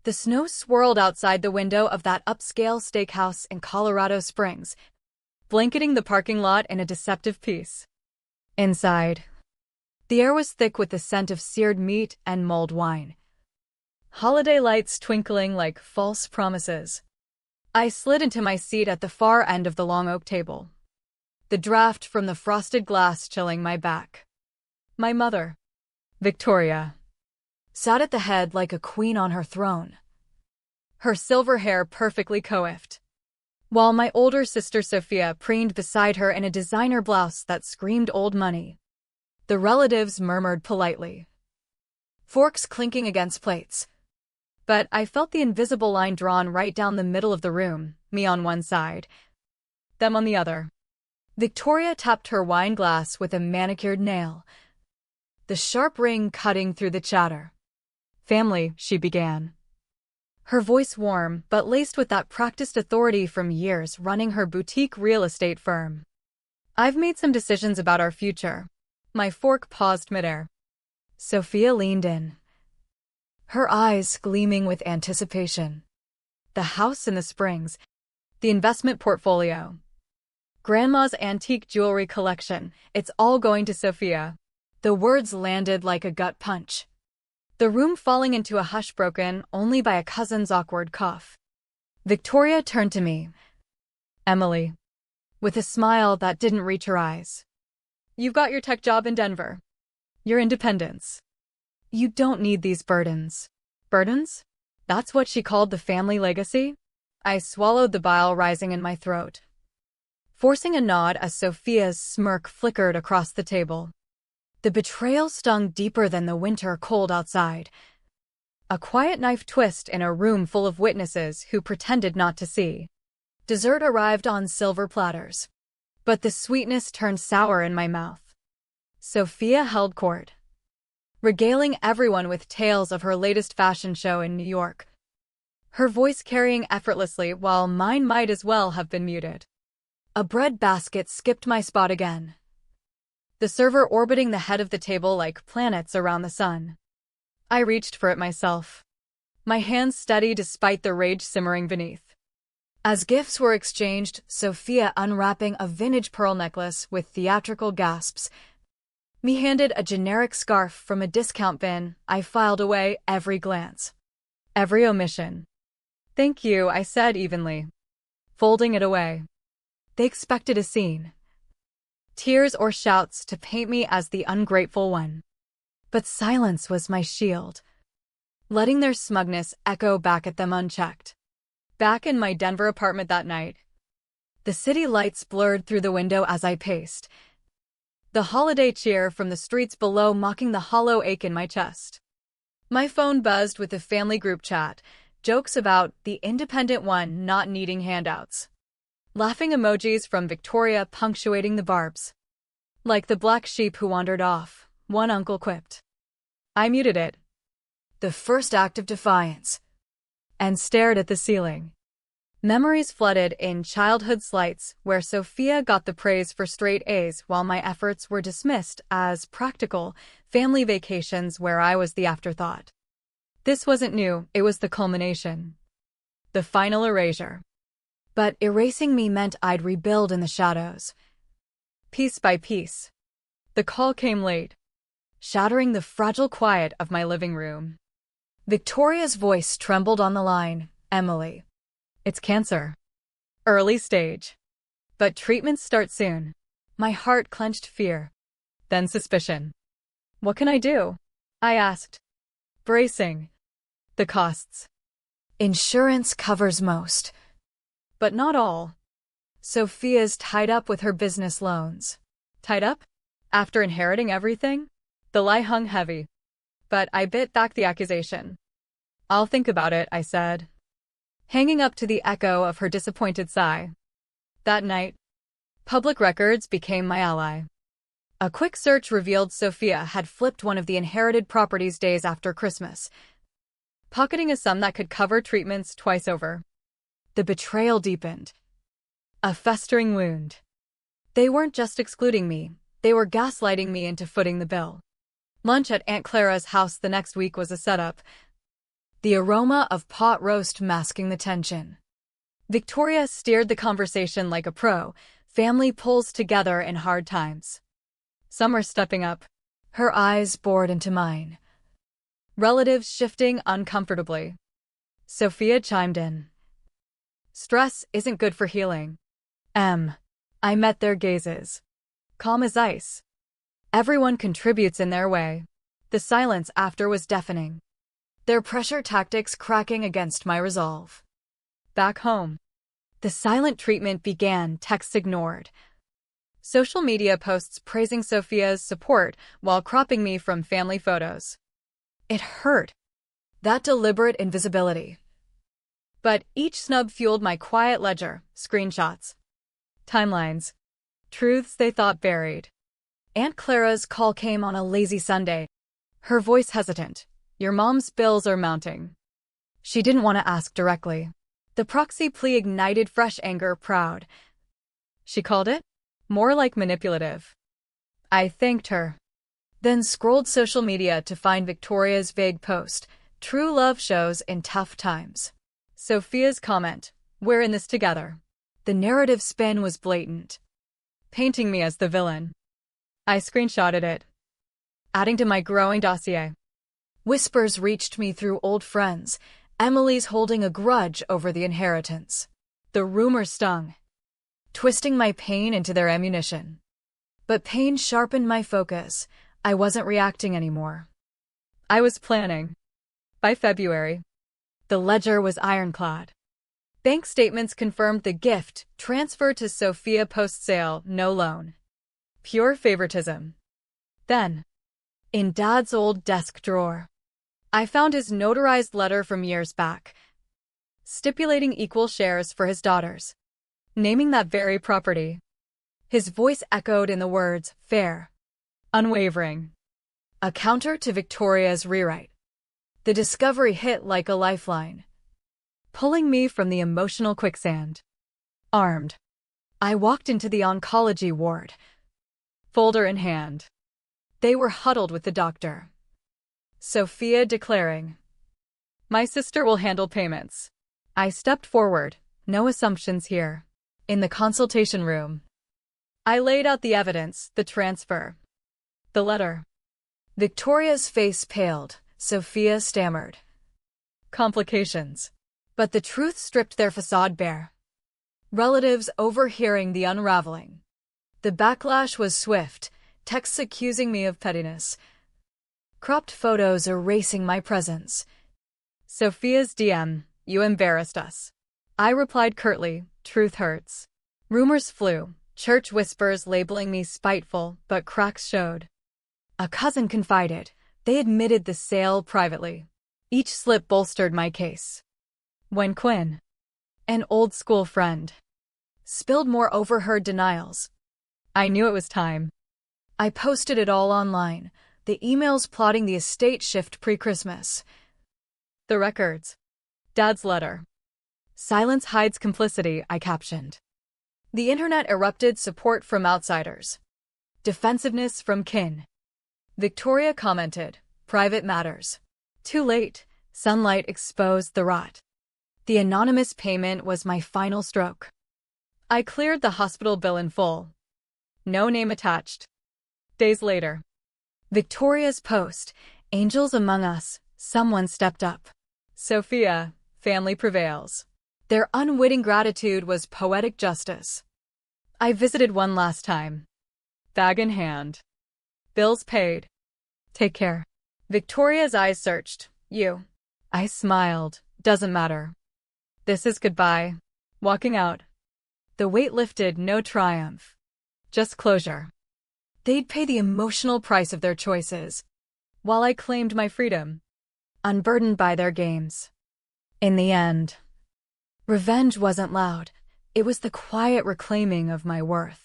The snow swirled outside the window of that upscale steakhouse in Colorado Springs, blanketing the parking lot in a deceptive peace. Inside, the air was thick with the scent of seared meat and mulled wine. Holiday lights twinkling like false promises. I slid into my seat at the far end of the long oak table, the draft from the frosted glass chilling my back. My mother, Victoria, sat at the head like a queen on her throne, her silver hair perfectly coiffed, while my older sister Sophia preened beside her in a designer blouse that screamed old money. The relatives murmured politely, forks clinking against plates. But I felt the invisible line drawn right down the middle of the room, me on one side, them on the other. Victoria tapped her wine glass with a manicured nail, the sharp ring cutting through the chatter. "Family," she began, her voice warm but laced with that practiced authority from years running her boutique real estate firm. "I've made some decisions about our future." My fork paused midair. Sophia leaned in, her eyes gleaming with anticipation. The house in the Springs, the investment portfolio, Grandma's antique jewelry collection, it's all going to Sophia. The words landed like a gut punch, the room falling into a hush broken only by a cousin's awkward cough. Victoria turned to me, Emily, with a smile that didn't reach her eyes. "You've got your tech job in Denver, your independence. You don't need these burdens." Burdens? That's what she called the family legacy? I swallowed the bile rising in my throat, forcing a nod as Sophia's smirk flickered across the table. The betrayal stung deeper than the winter cold outside. A quiet knife twist in a room full of witnesses who pretended not to see. Dessert arrived on silver platters, but the sweetness turned sour in my mouth. Sophia held court, regaling everyone with tales of her latest fashion show in New York, her voice carrying effortlessly while mine might as well have been muted. A bread basket skipped my spot again, the server orbiting the head of the table like planets around the sun. I reached for it myself, my hands steady despite the rage simmering beneath. As gifts were exchanged, Sophia unwrapping a vintage pearl necklace with theatrical gasps, me handed a generic scarf from a discount bin. I filed away every glance, every omission. "Thank you," I said evenly, folding it away. They expected a scene, tears or shouts to paint me as the ungrateful one. But silence was my shield, letting their smugness echo back at them unchecked. Back in my Denver apartment that night, the city lights blurred through the window as I paced, the holiday cheer from the streets below mocking the hollow ache in my chest. My phone buzzed with the family group chat, jokes about the independent one not needing handouts, laughing emojis from Victoria punctuating the barbs. "Like the black sheep who wandered off," one uncle quipped. I muted it, the first act of defiance, and stared at the ceiling. Memories flooded in childhood slights where Sophia got the praise for straight A's while my efforts were dismissed as practical, family vacations where I was the afterthought. This wasn't new, it was the culmination, the final erasure. But erasing me meant I'd rebuild in the shadows, piece by piece. The call came late, shattering the fragile quiet of my living room. Victoria's voice trembled on the line, "Emily, it's cancer. Early stage. But treatments start soon." My heart clenched fear, then suspicion. "What can I do?" I asked, bracing. "The costs. Insurance covers most, but not all. Sophia's tied up with her business loans." Tied up? After inheriting everything? The lie hung heavy, but I bit back the accusation. "I'll think about it," I said, hanging up to the echo of her disappointed sigh. That night, public records became my ally. A quick search revealed Sophia had flipped one of the inherited properties days after Christmas, pocketing a sum that could cover treatments twice over. The betrayal deepened, a festering wound. They weren't just excluding me, they were gaslighting me into footing the bill. Lunch at Aunt Clara's house the next week was a setup. the aroma of pot roast masking the tension. Victoria steered the conversation like a pro. Family pulls together in hard times. Some are stepping up. Her eyes bored into mine. Relatives shifting uncomfortably. Sophia chimed in. Stress isn't good for healing. I met their gazes. Calm as ice. Everyone contributes in their way. The silence after was deafening. Their pressure tactics cracking against my resolve. Back home. The silent treatment began, texts ignored. Social media posts praising Sophia's support while cropping me from family photos. It hurt. That deliberate invisibility. But each snub fueled my quiet ledger, screenshots, timelines, truths they thought buried. Aunt Clara's call came on a lazy Sunday. Her voice hesitant. Your mom's bills are mounting. She didn't want to ask directly. The proxy plea ignited fresh anger, proud. She called it? More like manipulative. I thanked her. Then scrolled social media to find Victoria's vague post, true love shows in tough times. Sophia's comment, we're in this together. The narrative spin was blatant, painting me as the villain. I screenshotted it, adding to my growing dossier. Whispers reached me through old friends. Emily's holding a grudge over the inheritance. The rumor stung, twisting my pain into their ammunition. But pain sharpened my focus. I wasn't reacting anymore. I was planning. By February, the ledger was ironclad. Bank statements confirmed the gift, transfer to Sophia post-sale, no loan. Pure favoritism. Then, in Dad's old desk drawer, I found his notarized letter from years back, stipulating equal shares for his daughters, naming that very property. His voice echoed in the words, fair, unwavering. A counter to Victoria's rewrite. The discovery hit like a lifeline, pulling me from the emotional quicksand. Armed, I walked into the oncology ward, folder in hand. They were huddled with the doctor. Sophia declaring, my sister will handle payments. I stepped forward, no assumptions here. In the consultation room, I laid out the evidence, the transfer, the letter. Victoria's face paled. Sophia stammered. Complications. But the truth stripped their facade bare. Relatives overhearing the unraveling. The backlash was swift, texts accusing me of pettiness. Cropped photos erasing my presence. Sophia's DM, you embarrassed us. I replied curtly, truth hurts. Rumors flew, church whispers labeling me spiteful, but cracks showed. A cousin confided. They admitted the sale privately. Each slip bolstered my case. When Quinn, an old school friend, spilled more overheard denials, I knew it was time. I posted it all online, the emails plotting the estate shift pre-Christmas. The records. Dad's letter. Silence hides complicity, I captioned. The internet erupted support from outsiders. Defensiveness from kin. Victoria commented, private matters. Too late, sunlight exposed the rot. The anonymous payment was my final stroke. I cleared the hospital bill in full. No name attached. Days later. Victoria's post, angels among us, someone stepped up. Sophia, family prevails. Their unwitting gratitude was poetic justice. I visited one last time. Bag in hand. Bills paid. Take care. Victoria's eyes searched. You. I smiled. Doesn't matter. This is goodbye. Walking out. The weight lifted, no triumph. Just closure. They'd pay the emotional price of their choices, while I claimed my freedom, unburdened by their games. In the end, revenge wasn't loud. It was the quiet reclaiming of my worth.